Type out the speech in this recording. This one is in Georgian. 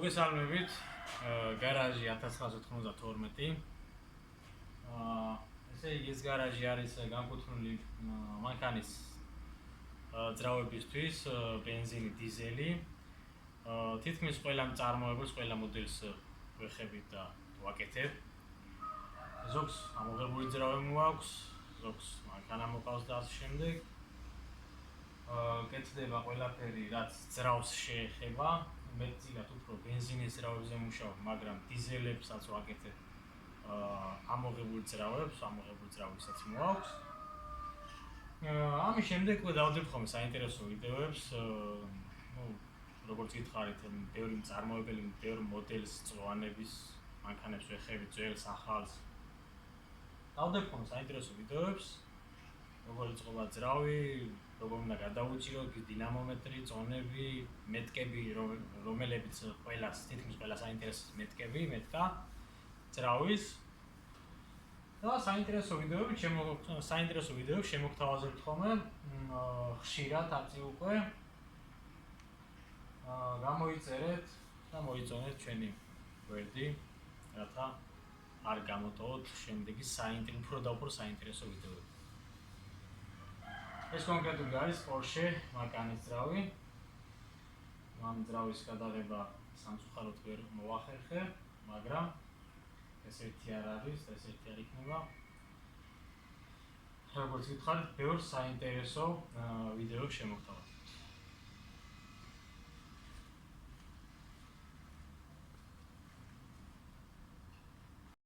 მოგესალმებით. გარაჟი 1992. ესე იგი ეს გარაჟი არის განკუთვნილი მანქანის ძრავებისთვის, ბენზინი, დიზელი. თითქმის ყველა მწარმოებელს, ყველა მოდელს ვეხებით და ვაკეთებ. ზოგს ამოღებული ძრავები მოაქვს, ზოგს მანქანა მოყავს და ასე შემდეგ. კეთდება ყველაფერი, რაც ძრავს შეეხება. მეტწილად უფრო ბენზინის ძრავებზე მუშაობ, მაგრამ დიზელებსაც ვაკეთებ ამოღებულ ძრავებს, ამოღებულ ძრავებსაც მოაქვს. ამის შემდეგ დავდებ ხოლმე საინტერესო ვიდეოებს, როგორც გითხარით, ბევრი მწარმოებელი, ბევრი მოდელის წვანების მანქანებს ვეხებით, ძველს, ახალს. დავდებ ხოლმე საინტერესო ვიდეოებს, როგორ იწყება ძრავი, როგორ უნდა გადაუჭირო დინამომეტრი, წონები, მეტკები, რომელებიც თითქმის ყველა საინტერესო მეტკები, მეტკა ძრავის. და საინტერესო ვიდეოები შემოგთავაზებთ ხოლმე, ხშირად აწი უკვე. გამოიწერეთ და მოიწონეთ ჩვენი გვერდი, რათა არ გამოტოვოთ შემდეგი უფრო და უფრო საინტერესო ვიდეოები. ეს კონკრეტული არის Porsche მარკანის ძრავი. მან ძრავის გადაღება სამწუხაროდ ვერ მოახერხე, მაგრამ ეს ერთი არ არის, ეს ერთი არ იქნება. როგორც გითხარით, ბევრ საინტერესო ვიდეოებს შემოგთავაზებთ.